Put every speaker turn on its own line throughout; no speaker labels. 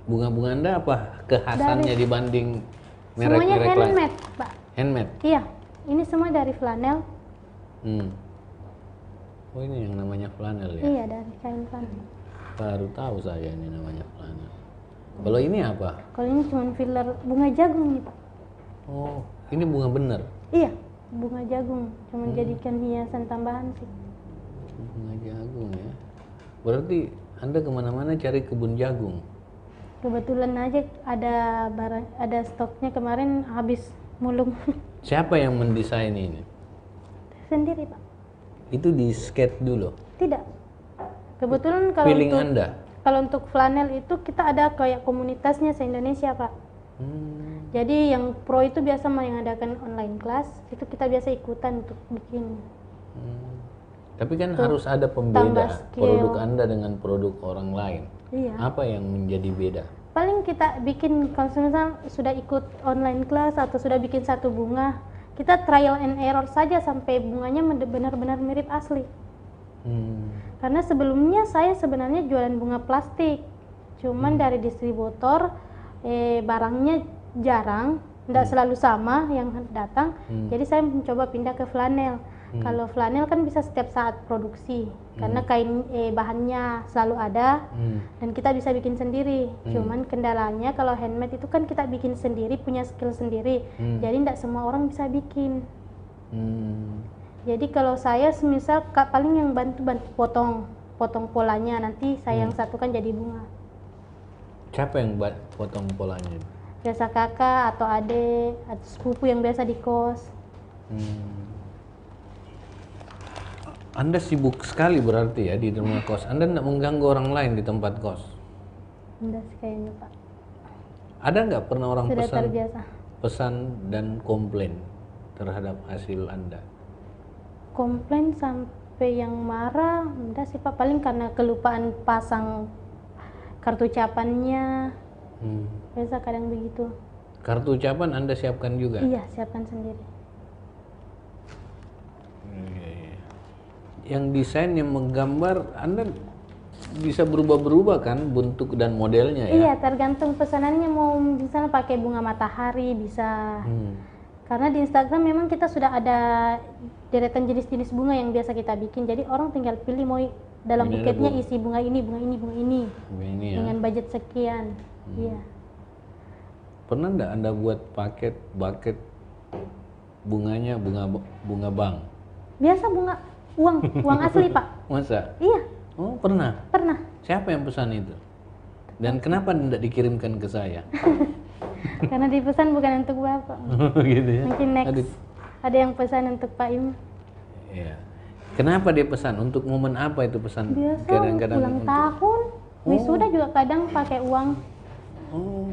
Bunga-bunga Anda apa kekhasannya
Dari-
dibanding
Semuanya
merek-merek lain?
handmade, Pak.
Handmade.
Iya, ini semua dari flanel.
Hmm. Oh, ini yang namanya flanel ya?
Iya, dari kain flanel.
Baru tahu saya ini namanya flanel. Kalau ini apa?
Kalau ini cuma filler bunga jagung nih, Pak.
Oh, ini bunga bener.
Iya, bunga jagung. Cuma jadikan hiasan tambahan sih.
Bunga jagung ya. Berarti Anda kemana-mana cari kebun jagung.
Kebetulan aja ada stoknya kemarin habis mulung.
Siapa yang mendesain ini?
Sendiri, Pak.
Itu di skate dulu.
Tidak. Kebetulan kalau
Feeling
untuk
Anda.
kalau untuk flanel itu kita ada kayak komunitasnya se-Indonesia, Pak. Jadi yang pro itu biasa mengadakan online class, itu kita biasa ikutan untuk bikin.
Tapi kan
Tuh,
harus ada
tambah
pembeda
skill.
produk Anda dengan produk orang lain.
Iya.
Apa yang menjadi beda?
Paling kita bikin kalau misal sudah ikut online class atau sudah bikin satu bunga, kita trial and error saja sampai bunganya benar-benar mirip asli. Karena sebelumnya saya sebenarnya jualan bunga plastik, cuman dari distributor barangnya jarang, tidak selalu sama yang datang. Jadi saya mencoba pindah ke flanel. Kalau flanel kan bisa setiap saat produksi, karena kain bahannya selalu ada dan kita bisa bikin sendiri. Cuman kendalanya kalau handmade itu kan kita bikin sendiri, punya skill sendiri, jadi tidak semua orang bisa bikin. Jadi kalau saya semisal paling yang bantu potong polanya, nanti saya yang satukan jadi bunga.
Siapa yang potong polanya?
Biasa kakak atau adik atau sepupu yang biasa di kos.
Anda sibuk sekali berarti ya di rumah kos. Anda tidak mengganggu orang lain di tempat kos.
Enggak sih kayaknya, Pak.
Ada nggak pernah orang
Sudah terbiasa.
pesan dan komplain terhadap hasil Anda?
Komplain sampai yang marah, enggak sih, Pak. Paling karena kelupaan pasang kartu ucapannya. Biasa kadang begitu.
Kartu ucapan Anda siapkan juga?
Iya, siapkan sendiri.
Yang desain, yang menggambar, Anda bisa berubah-berubah kan bentuk dan modelnya ya?
Iya, tergantung pesanannya, mau misalnya pakai bunga matahari bisa. Karena di Instagram memang kita sudah ada deretan jenis-jenis bunga yang biasa kita bikin. Jadi orang tinggal pilih mau dalam
Ini ada
buketnya isi bunga ini, bunga ini, bunga ini.
Ini ya.
Dengan budget sekian. Iya.
Pernah nggak Anda buat bucket bunganya bunga bank?
Biasa bunga uang asli, Pak.
Masa?
Iya,
Oh, pernah.
pernah.
Siapa yang pesan itu? Dan kenapa tidak dikirimkan ke saya?
Karena dipesan bukan untuk Bapak.
Gitu ya.
Mungkin next
Aduh.
ada yang pesan untuk Pak Im.
Iya. Kenapa dia pesan? Untuk momen apa itu pesan?
Biasa ulang tahun, wisuda juga kadang pakai uang
Oh,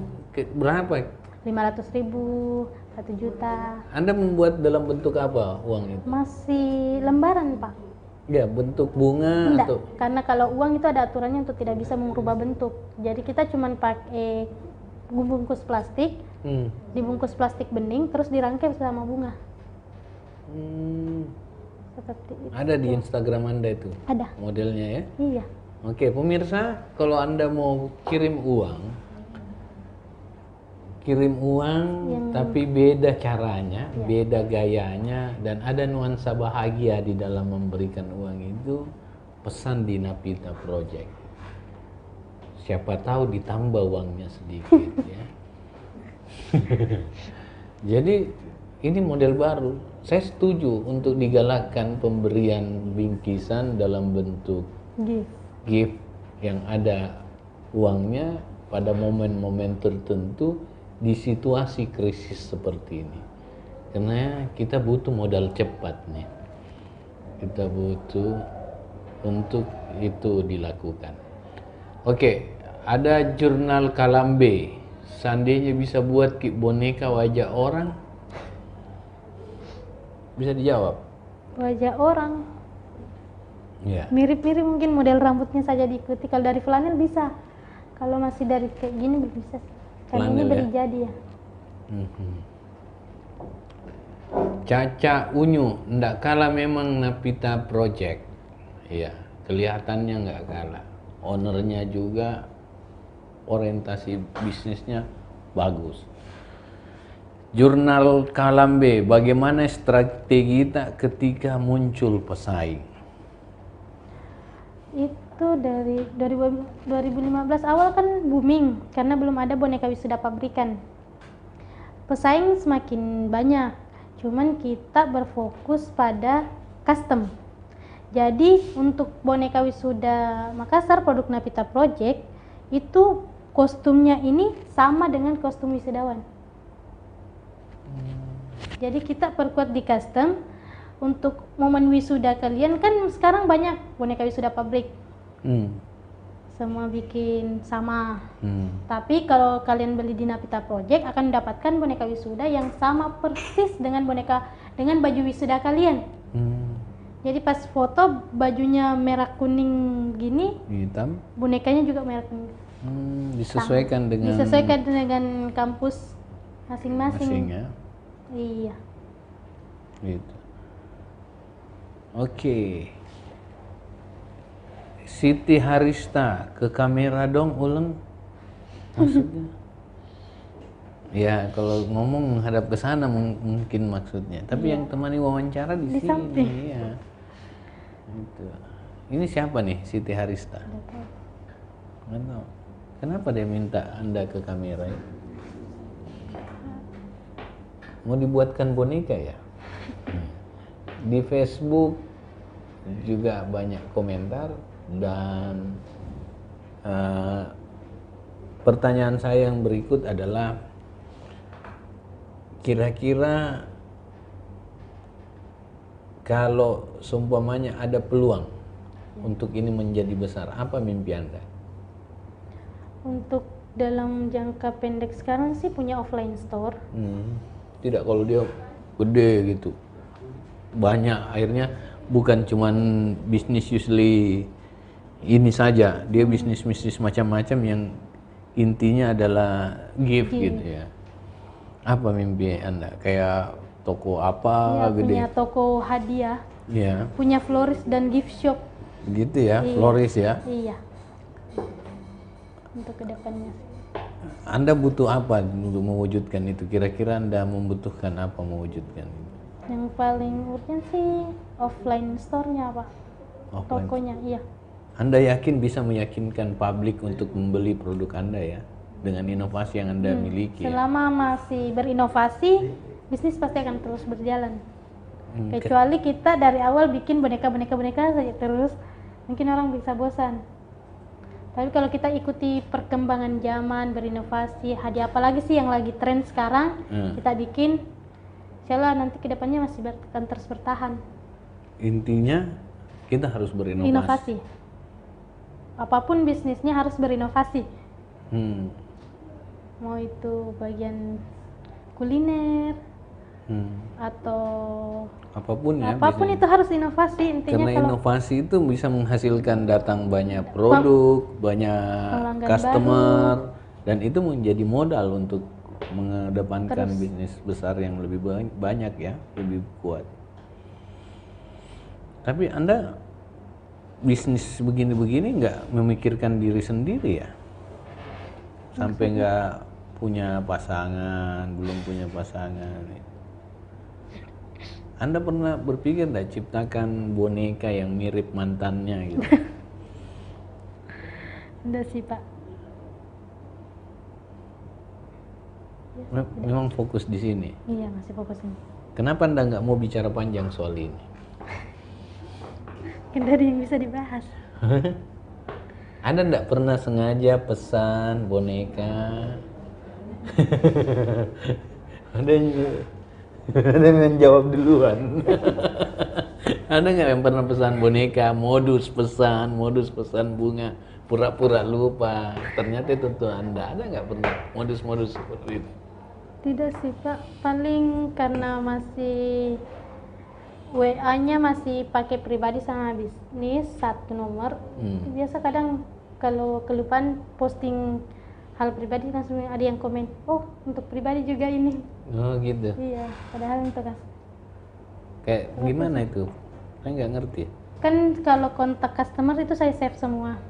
berapa?
500.000, 1 juta.
Anda membuat dalam bentuk apa uang itu?
Masih lembaran, Pak.
Ya, bentuk bunga
Enggak,
atau
karena kalau uang itu ada aturannya untuk tidak bisa mengubah bentuk. Jadi kita cuma pakai bungkus plastik, dibungkus plastik bening, terus dirangkai bersama bunga. Seperti itu.
Ada di Instagram Anda itu?
Ada.
Modelnya ya?
Iya.
Oke, pemirsa, kalau Anda mau kirim uang tapi beda caranya, beda gayanya, dan ada nuansa bahagia di dalam memberikan uang itu, pesan di Napita Project. Siapa tahu ditambah uangnya sedikit ya. Jadi ini model baru. Saya setuju untuk digalakkan pemberian bingkisan dalam bentuk gift yang ada uangnya pada momen-momen tertentu di situasi krisis seperti ini. Karena kita butuh modal cepat nih. Kita butuh untuk itu dilakukan. Oke, ada jurnal Kalambe. Seandainya bisa buat boneka wajah orang, bisa dijawab.
Wajah orang.
Ya.
Mirip-mirip mungkin model rambutnya saja diikuti. Kalau dari flanel bisa. Kalau masih dari kayak gini belum bisa. Karena ini
Flanel
beri
ya?
jadi ya.
Caca Unyu, ndak kalah memang Napita Project. Iya, kelihatannya nggak kalah. Ownernya juga orientasi bisnisnya bagus. Jurnal Kalambe, bagaimana strategi kita ketika muncul pesaing?
Itu dari 2015 awal kan booming karena belum ada boneka wisuda pabrikan. Pesaing semakin banyak, cuman kita berfokus pada custom. Jadi untuk boneka wisuda Makassar produk Napita Project itu kostumnya ini sama dengan kostum wisudawan. Jadi kita perkuat di custom. Untuk momen wisuda kalian kan sekarang banyak boneka wisuda pabrik. Semua bikin sama. Tapi kalau kalian beli di Napita Project akan mendapatkan boneka wisuda yang sama persis dengan baju wisuda kalian. Jadi pas foto bajunya merah kuning gini,
hitam,
bonekanya juga merah kuning.
Disesuaikan
dengan kampus masing-masing.
Ya?
Iya.
Gitu. Oke. Siti Harista, ke kamera dong ulang. Maksudnya? Ya kalau ngomong menghadap ke sana mungkin maksudnya. Tapi yang temani wawancara di sini.
Samping.
Iya. Gitu. Ini siapa nih Siti Harista? Nggak tahu. Kenapa dia minta Anda ke kamera? Mau dibuatkan boneka ya? Di Facebook juga banyak komentar dan pertanyaan saya yang berikut adalah kira-kira kalau seumpamanya ada peluang untuk ini menjadi besar, apa mimpi Anda?
Untuk dalam jangka pendek sekarang sih punya offline store.
Tidak, kalau dia gede gitu banyak, akhirnya bukan cuman bisnis usually ini saja, dia bisnis macam-macam yang intinya adalah gift gitu ya. Apa mimpi Anda? Kayak toko apa
Ya,
gede?
punya toko hadiah,
Ya,
punya florist dan gift shop.
gitu ya,
Iya.
florist ya.
Iya. Untuk kedepannya.
Anda butuh apa untuk mewujudkan itu? Kira-kira Anda membutuhkan apa mewujudkan itu?
Yang paling urgent sih offline store-nya, Pak.
Offline.
Tokonya, iya.
Anda yakin bisa meyakinkan publik untuk membeli produk Anda ya? Dengan inovasi yang Anda miliki ya?
Selama masih berinovasi, bisnis pasti akan terus berjalan. Kecuali kita dari awal bikin boneka saja terus, mungkin orang bisa bosan. Tapi kalau kita ikuti perkembangan zaman, berinovasi, hadiah apalagi sih yang lagi tren sekarang, kita bikin, insyaallah nanti kedepannya masih akan terus bertahan.
Intinya kita harus berinovasi.
Inovasi. Apapun bisnisnya harus berinovasi. Mau itu bagian kuliner atau
apapun ya.
apapun itu harus inovasi intinya.
Karena inovasi itu bisa menghasilkan datang banyak produk, banyak customer, dan itu menjadi modal untuk mengedepankan bisnis besar yang lebih banyak ya, lebih kuat. Tapi Anda bisnis begini-begini nggak memikirkan diri sendiri ya? Sampai nggak punya pasangan, belum punya pasangan. Anda pernah berpikir nggak ciptakan boneka yang mirip mantannya gitu?
Enggak sih, Pak.
Memang fokus di sini.
Iya, masih fokus ini.
Kenapa Anda nggak mau bicara panjang soal ini?
Kan dari yang bisa dibahas.
Anda nggak pernah sengaja pesan boneka? Ada yang jawab duluan. Ada nggak yang pernah pesan boneka, modus pesan bunga, pura-pura lupa, ternyata itu tuh Anda. Ada nggak pernah modus-modus seperti itu?
Tidak sih, Pak. Paling karena masih WA-nya masih pakai pribadi sama bisnis satu nomor. Biasa kadang kalau kelupaan posting hal pribadi langsung ada yang komen, oh untuk pribadi juga ini.
Oh gitu.
Iya, padahal untuk
Kayak gimana itu? Saya nggak ngerti.
kan kalau kontak customer itu saya save semua.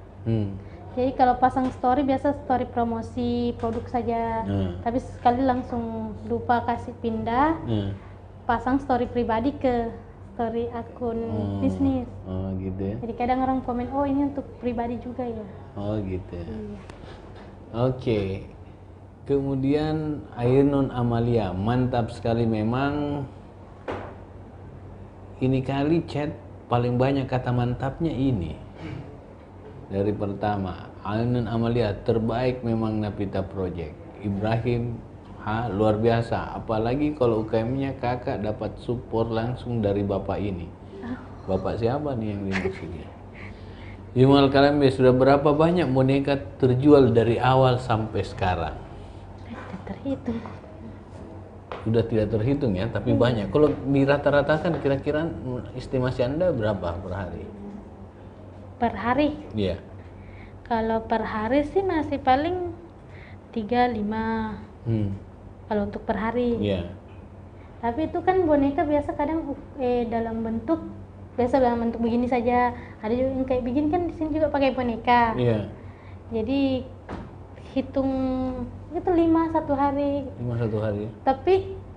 Jadi kalau pasang story biasa story promosi produk saja. Tapi sekali langsung lupa kasih pindah, pasang story pribadi ke story akun bisnis.
Oh gitu ya.
Jadi kadang orang komen, oh ini untuk pribadi juga ya.
Oh gitu.
Iya.
Oke. Kemudian Ainun Amalia, mantap sekali memang. Ini kali chat paling banyak kata mantapnya ini. Dari pertama, Ainun Amalia, terbaik memang Napita Project. Ibrahim, luar biasa. Apalagi kalau UKM-nya kakak dapat support langsung dari bapak ini. Bapak siapa nih yang dimaksudnya? Yumal Kalambe, sudah berapa banyak boneka terjual dari awal sampai sekarang?
Tidak terhitung.
Sudah tidak terhitung ya, tapi banyak. Kalau dirata-ratakan kira-kira estimasi Anda berapa per hari?
Per hari?
Iya.
Kalau per hari sih masih paling 3-5. Kalau untuk per hari.
Iya.
Tapi itu kan boneka biasa kadang dalam bentuk begini saja. Ada juga yang kayak begini kan di sini juga pakai boneka.
Iya.
Jadi hitung itu 5 satu hari.
5 satu hari.
Tapi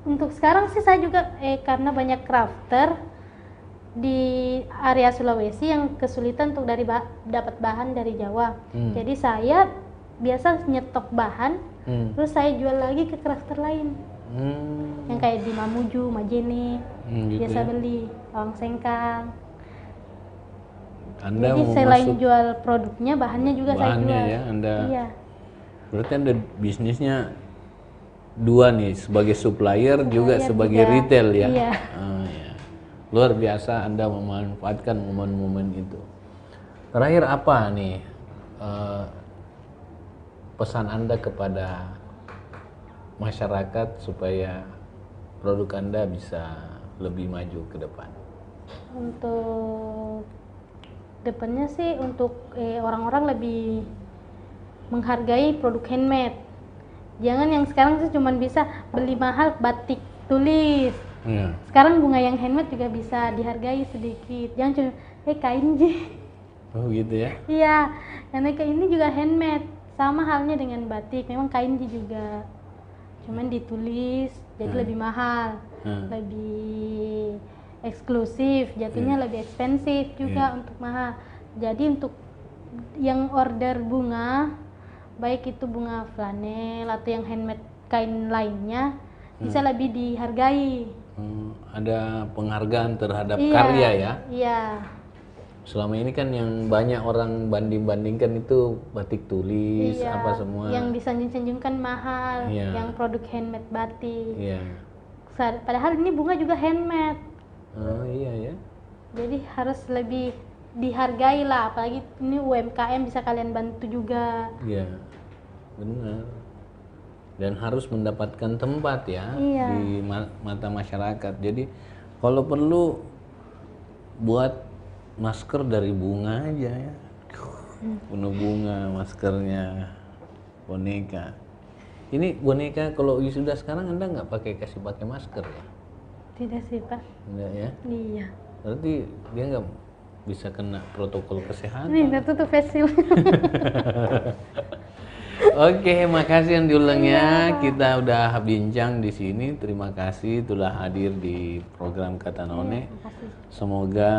untuk sekarang sih saya juga karena banyak crafter di area Sulawesi yang kesulitan untuk dapat bahan dari Jawa. Jadi saya biasa nyetok bahan, terus saya jual lagi ke crafter lain. Yang kayak di Mamuju, Majene,
gitu
biasa
ya?
beli bawang sengkang.
Anda
Jadi
mau
selain
masuk
jual produknya, bahannya juga saya
bahannya
jual.
ya, Anda.
Iya.
Berarti Anda bisnisnya dua nih, sebagai supplier juga sebagai
juga.
retail ya.
Iya.
Ya. Luar biasa Anda memanfaatkan momen-momen itu. Terakhir apa nih pesan Anda kepada masyarakat supaya produk Anda bisa lebih maju ke depan?
Untuk depannya sih untuk orang-orang lebih menghargai produk handmade. Jangan yang sekarang sih cuma bisa beli mahal batik tulis.
Iya.
Sekarang bunga yang handmade juga bisa dihargai sedikit. Jangan cuma kain ji.
Oh gitu ya?
Iya, karena kain ini juga handmade. Sama halnya dengan batik, memang kain ji juga. Cuman ditulis jadi lebih mahal, lebih eksklusif, jatuhnya lebih ekspensif juga untuk mahal. Jadi untuk yang order bunga, baik itu bunga flanel atau yang handmade kain lainnya, bisa lebih dihargai.
Ada penghargaan terhadap
Iya,
karya ya?
Iya.
Selama ini kan yang banyak orang banding-bandingkan itu batik tulis,
Iya,
apa semua.
yang disanjung-sanjungkan mahal,
Iya.
yang produk handmade batik.
Iya.
Padahal ini bunga juga handmade.
Oh iya ya.
Jadi harus lebih dihargai lah, apalagi ini UMKM bisa kalian bantu juga.
Iya, benar. Dan harus mendapatkan tempat ya
Iya.
di mata masyarakat. Jadi kalau perlu buat masker dari bunga aja ya. Penuh bunga maskernya, boneka. Ini boneka kalau wisuda sekarang Anda nggak kasih pakai masker ya?
Tidak sih Pak.
Enggak ya?
Iya.
Berarti dia nggak bisa kena protokol kesehatan.
Nih, udah tutup face shield.
Oke, makasih yang diulangnya. Kita udah bincang di sini. Terima kasih telah hadir di program Kata None. Semoga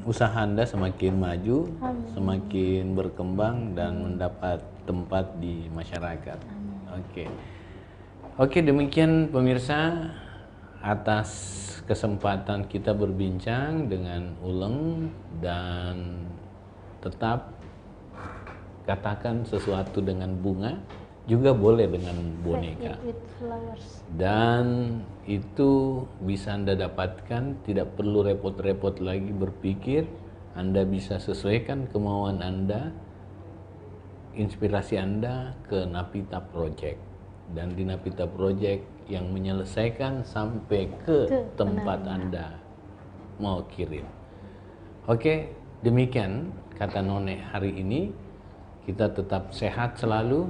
usaha Anda semakin maju, semakin berkembang dan mendapat tempat di masyarakat. Oke, demikian pemirsa, atas kesempatan kita berbincang dengan Uleng, dan tetap katakan sesuatu dengan bunga, juga boleh dengan boneka.
With flowers.
Dan itu bisa Anda dapatkan, tidak perlu repot-repot lagi berpikir. Anda bisa sesuaikan kemauan Anda, inspirasi Anda ke Napita Project. Dan di Napita Project yang menyelesaikan sampai ke tempat Anda mau kirim. Oke, demikian Kata None hari ini. Kita tetap sehat selalu,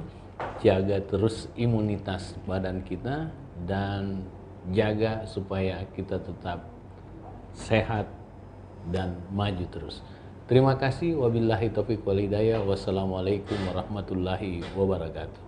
jaga terus imunitas badan kita, dan jaga supaya kita tetap sehat dan maju terus. Terima kasih. Wabillahi taufiq wal hidayah. Wassalamualaikum warahmatullahi wabarakatuh.